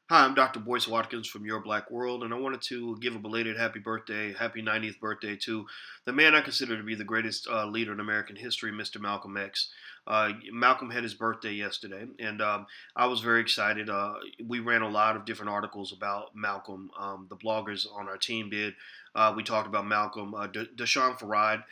Hi, I'm Dr. Boyce Watkins from Your Black World, and I wanted to give a belated happy 90th birthday to the man I consider to be the greatest leader in American history, Mr. Malcolm X. Malcolm had his birthday yesterday, and I was very excited. We ran a lot of different articles about Malcolm. The bloggers on our team did. We talked about Malcolm. Deshaun Farad,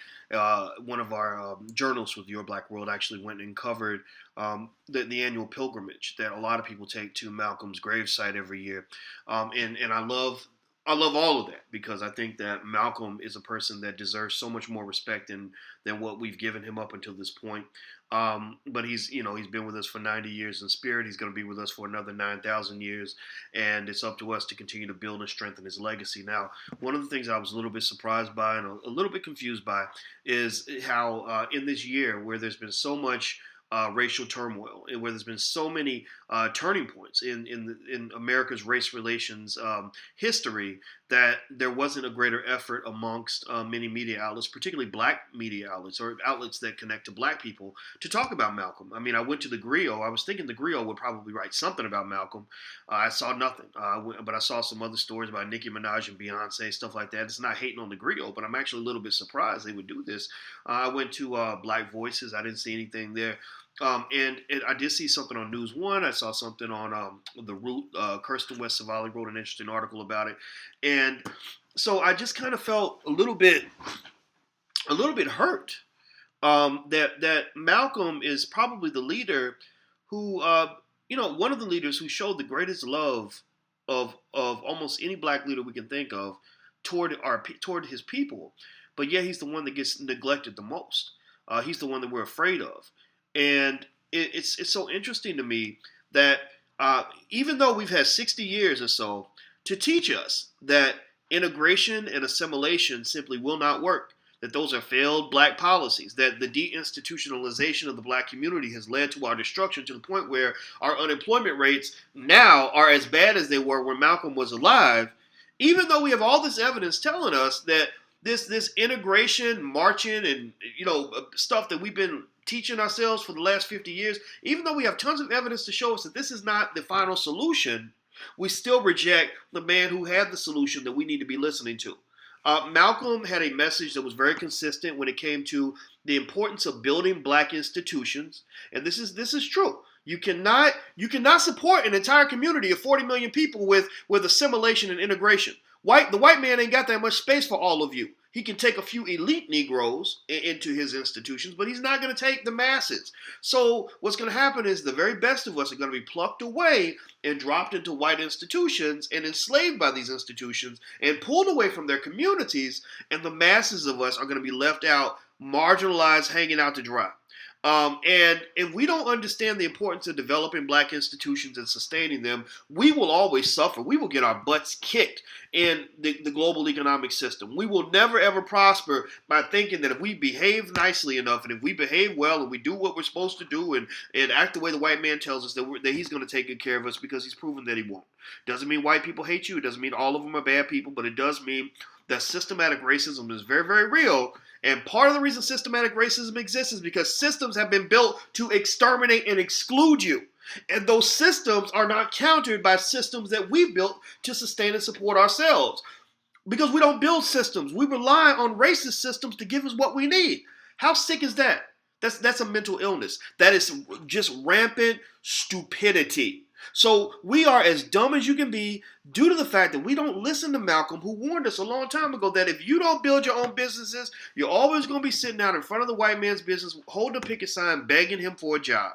one of our journalists with Your Black World, actually went and covered the annual pilgrimage that a lot of people take to Malcolm's gravesite every year, and I love all of that because I think that Malcolm is a person that deserves so much more respect than what we've given him up until this point. But he's been with us for 90 years in spirit. He's going to be with us for another 9,000 years, and it's up to us to continue to build and strengthen his legacy. Now, one of the things I was a little bit surprised by and a little bit confused by is how in this year where there's been so much racial turmoil, and where there's been so many turning points in America's race relations history, that there wasn't a greater effort amongst many media outlets, particularly black media outlets or outlets that connect to black people, to talk about Malcolm. I mean, I went to the Griot. I was thinking the Griot would probably write something about Malcolm. I saw nothing, but I saw some other stories about Nicki Minaj and Beyonce, stuff like that. It's not hating on the Griot, but I'm actually a little bit surprised they would do this. I went to Black Voices. I didn't see anything there. And I did see something on News One. I saw something on The Root. Kirsten West Savali wrote an interesting article about it, and so I just kind of felt a little bit hurt that Malcolm is probably the leader who, one of the leaders who showed the greatest love of almost any black leader we can think of toward his people, but yet he's the one that gets neglected the most. He's the one that we're afraid of. And it's so interesting to me that even though we've had 60 years or so to teach us that integration and assimilation simply will not work, that those are failed black policies, that the deinstitutionalization of the black community has led to our destruction to the point where our unemployment rates now are as bad as they were when Malcolm was alive, even though we have all this evidence telling us that this integration, marching, and stuff that we've been teaching ourselves for the last 50 years, even though we have tons of evidence to show us that this is not the final solution, we still reject the man who had the solution that we need to be listening to. Malcolm had a message that was very consistent when it came to the importance of building black institutions, and this is true. You cannot support an entire community of 40 million people with assimilation and integration. The white man ain't got that much space for all of you. He can take a few elite Negroes into his institutions, but he's not going to take the masses. So what's going to happen is the very best of us are going to be plucked away and dropped into white institutions and enslaved by these institutions and pulled away from their communities, and the masses of us are going to be left out, marginalized, hanging out to dry. And if we don't understand the importance of developing black institutions and sustaining them, we will always suffer. We will get our butts kicked in the global economic system. We will never, ever prosper by thinking that if we behave nicely enough and if we behave well and we do what we're supposed to do and act the way the white man tells us that he's going to take good care of us, because he's proven that he won't. Doesn't mean white people hate you. It doesn't mean all of them are bad people, but it does mean that systematic racism is very, very real. And part of the reason systematic racism exists is because systems have been built to exterminate and exclude you. And those systems are not countered by systems that we built to sustain and support ourselves. Because we don't build systems. We rely on racist systems to give us what we need. How sick is that? That's a mental illness. That is just rampant stupidity. So we are as dumb as you can be due to the fact that we don't listen to Malcolm, who warned us a long time ago that if you don't build your own businesses, you're always going to be sitting out in front of the white man's business, holding a picket sign, begging him for a job.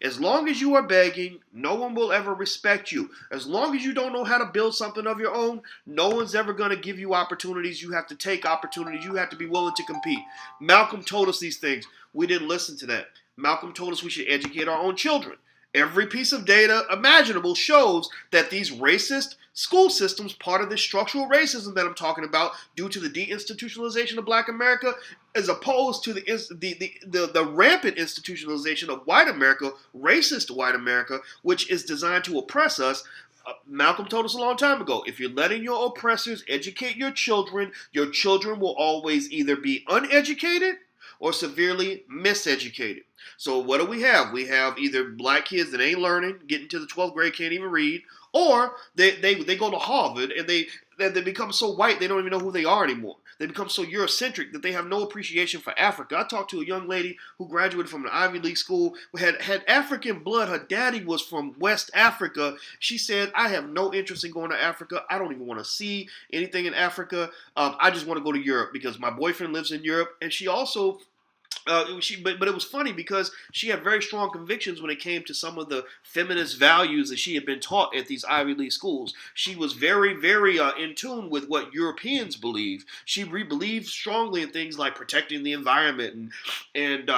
As long as you are begging, no one will ever respect you. As long as you don't know how to build something of your own, no one's ever going to give you opportunities. You have to take opportunities. You have to be willing to compete. Malcolm told us these things. We didn't listen to that. Malcolm told us we should educate our own children. Every piece of data imaginable shows that these racist school systems, part of this structural racism that I'm talking about, due to the deinstitutionalization of black America, as opposed to the rampant institutionalization of white America, racist white America, which is designed to oppress us. Malcolm told us a long time ago, if you're letting your oppressors educate your children will always either be uneducated or severely miseducated. So what do we have? We have either black kids that ain't learning, getting to the 12th grade, can't even read, or they go to Harvard and they become so white they don't even know who they are anymore. They become so Eurocentric that they have no appreciation for Africa. I talked to a young lady who graduated from an Ivy League school, who had African blood. Her daddy was from West Africa. She said, I have no interest in going to Africa. I don't even want to see anything in Africa. I just want to go to Europe because my boyfriend lives in Europe. And she also but it was funny because she had very strong convictions when it came to some of the feminist values that she had been taught at these Ivy League schools. She was very, very in tune with what Europeans believe. She believed strongly in things like protecting the environment and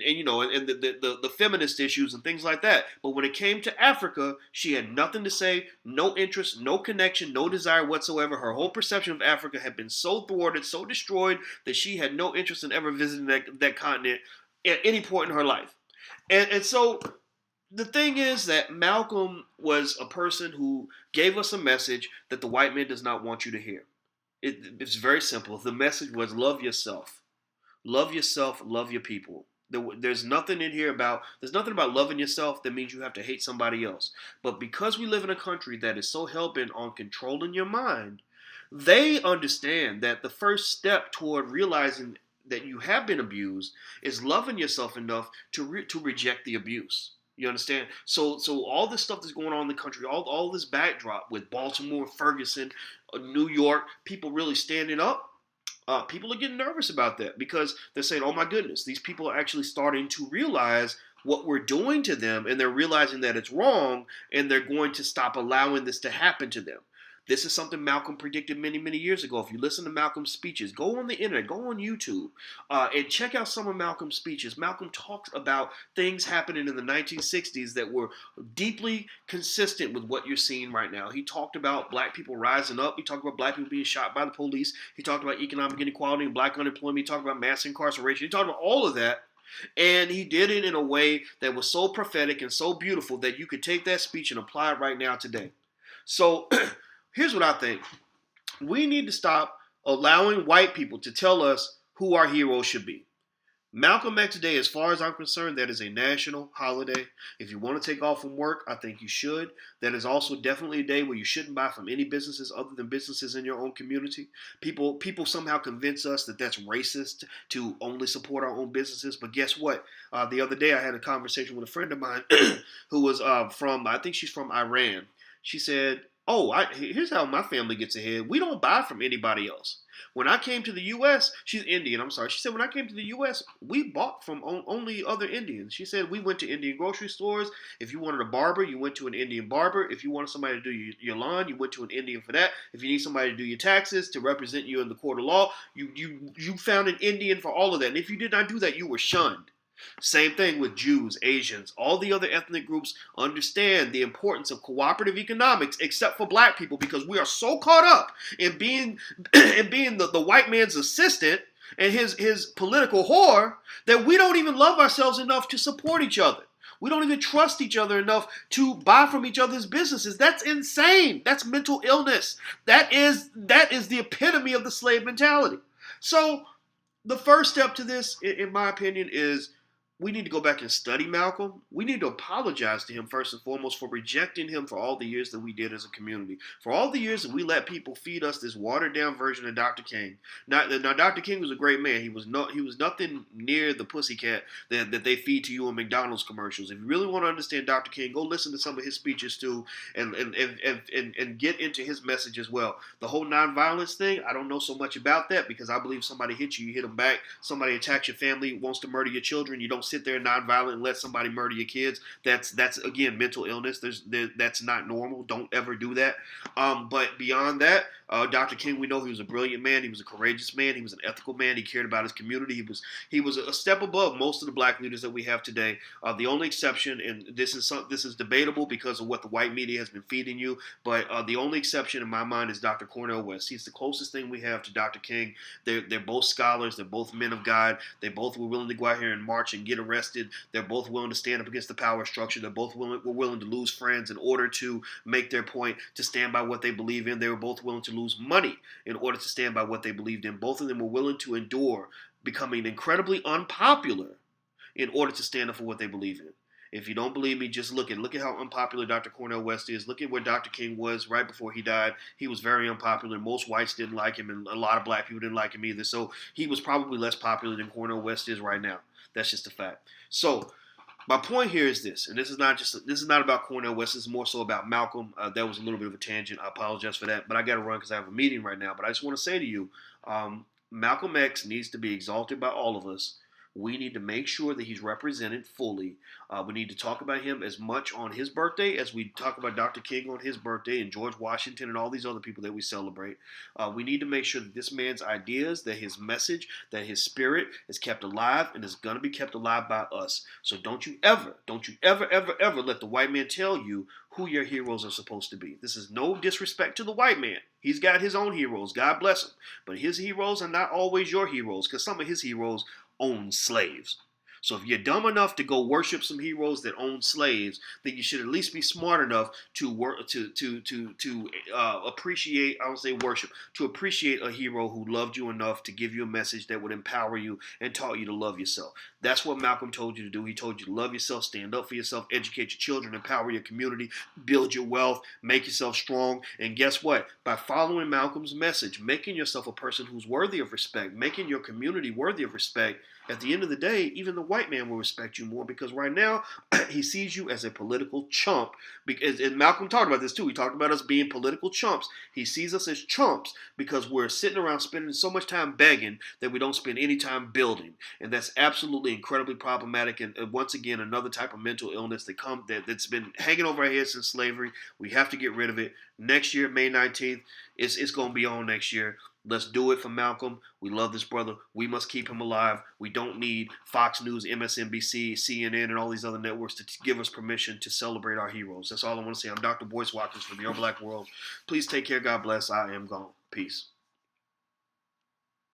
you know and the feminist issues and things like that. But when it came to Africa, she had nothing to say, no interest, no connection, no desire whatsoever. Her whole perception of Africa had been so thwarted, so destroyed that she had no interest in ever visiting that continent at any point in her life. And so the thing is that Malcolm was a person who gave us a message that the white man does not want you to hear. It's very simple. The message was love yourself. Love yourself, love your people. There's nothing about loving yourself that means you have to hate somebody else. But because we live in a country that is so hell-bent on controlling your mind, they understand that the first step toward realizing that you have been abused is loving yourself enough to reject the abuse. You understand? So all this stuff that's going on in the country, all this backdrop with Baltimore, Ferguson, New York, people really standing up. People are getting nervous about that because they're saying, "Oh my goodness, these people are actually starting to realize what we're doing to them, and they're realizing that it's wrong, and they're going to stop allowing this to happen to them." This is something Malcolm predicted many, many years ago. If you listen to Malcolm's speeches, go on the internet, go on YouTube, and check out some of Malcolm's speeches. Malcolm talks about things happening in the 1960s that were deeply consistent with what you're seeing right now. He talked about black people rising up. He talked about black people being shot by the police. He talked about economic inequality and black unemployment. He talked about mass incarceration. He talked about all of that. And he did it in a way that was so prophetic and so beautiful that you could take that speech and apply it right now today. So here's what I think. We need to stop allowing white people to tell us who our heroes should be. Malcolm X Day, as far as I'm concerned, that is a national holiday. If you want to take off from work, I think you should. That is also definitely a day where you shouldn't buy from any businesses other than businesses in your own community. People somehow convince us that that's racist to only support our own businesses. But guess what? The other day I had a conversation with a friend of mine who was I think she's from Iran. She said, here's how my family gets ahead. We don't buy from anybody else. When I came to the U.S., she's Indian, I'm sorry. She said, when I came to the U.S., we bought from only other Indians. She said, we went to Indian grocery stores. If you wanted a barber, you went to an Indian barber. If you wanted somebody to do your lawn, you went to an Indian for that. If you need somebody to do your taxes, to represent you in the court of law, you found an Indian for all of that. And if you did not do that, you were shunned. Same thing with Jews, Asians, all the other ethnic groups understand the importance of cooperative economics, except for black people, because we are so caught up in being the white man's assistant and his political whore that we don't even love ourselves enough to support each other. We don't even trust each other enough to buy from each other's businesses. That's insane. That's mental illness. That is the epitome of the slave mentality. So the first step to this, in my opinion, is we need to go back and study Malcolm. We need to apologize to him first and foremost for rejecting him for all the years that we did as a community. For all the years that we let people feed us this watered-down version of Dr. King. Now, Dr. King was a great man. He was nothing near the pussycat that they feed to you in McDonald's commercials. If you really want to understand Dr. King, go listen to some of his speeches too, and get into his message as well. The whole nonviolence thing, I don't know so much about that because I believe somebody hits you, you hit them back. Somebody attacks your family, wants to murder your children, you don't sit there nonviolent and let somebody murder your kids. That's again mental illness. That's not normal. Don't ever do that. But beyond that, Dr. King, we know he was a brilliant man. He was a courageous man. He was an ethical man. He cared about his community. He was a step above most of the black leaders that we have today. The only exception, and this is debatable because of what the white media has been feeding you, but the only exception in my mind is Dr. Cornel West. He's the closest thing we have to Dr. King. They're both scholars. They're both men of God. They both were willing to go out here and march and get arrested. They're both willing to stand up against the power structure. They're both were willing to lose friends in order to make their point, to stand by what they believe in. They were both willing to lose money in order to stand by what they believed in. Both of them were willing to endure becoming incredibly unpopular in order to stand up for what they believe in. If you don't believe me, just look at how unpopular Dr. Cornel West is. Look at where Dr. King was right before he died. He was very unpopular. Most whites didn't like him, and a lot of black people didn't like him either. So he was probably less popular than Cornel West is right now. That's just a fact. So my point here is this, and this is not about Cornel West. This is more so about Malcolm. That was a little bit of a tangent. I apologize for that, but I got to run because I have a meeting right now. But I just want to say to you, Malcolm X needs to be exalted by all of us. We need to make sure that he's represented fully. We need to talk about him as much on his birthday as we talk about Dr. King on his birthday and George Washington and all these other people that we celebrate. We need to make sure that this man's ideas, that his message, that his spirit is kept alive and is going to be kept alive by us. So don't you ever, ever let the white man tell you who your heroes are supposed to be. This is no disrespect to the white man. He's got his own heroes. God bless him. But his heroes are not always your heroes, because some of his heroes own slaves. So if you're dumb enough to go worship some heroes that own slaves, then you should at least be smart enough to appreciate. I would say worship, to appreciate a hero who loved you enough to give you a message that would empower you and taught you to love yourself. That's what Malcolm told you to do. He told you to love yourself, stand up for yourself, educate your children, empower your community, build your wealth, make yourself strong. And guess what? By following Malcolm's message, making yourself a person who's worthy of respect, making your community worthy of respect, at the end of the day, even the white man will respect you more, because right now he sees you as a political chump. Because, and Malcolm talked about this too. He talked about us being political chumps. He sees us as chumps because we're sitting around spending so much time begging that we don't spend any time building. And that's absolutely incredibly problematic. And once again, another type of mental illness that's been hanging over our heads since slavery. We have to get rid of it. Next year, May 19th, it's going to be on next year. Let's do it for Malcolm. We love this brother. We must keep him alive. We don't need Fox News, MSNBC, CNN, and all these other networks to give us permission to celebrate our heroes. That's all I want to say. I'm Dr. Boyce Watkins from Your Black World. Please take care. God bless. I am gone. Peace.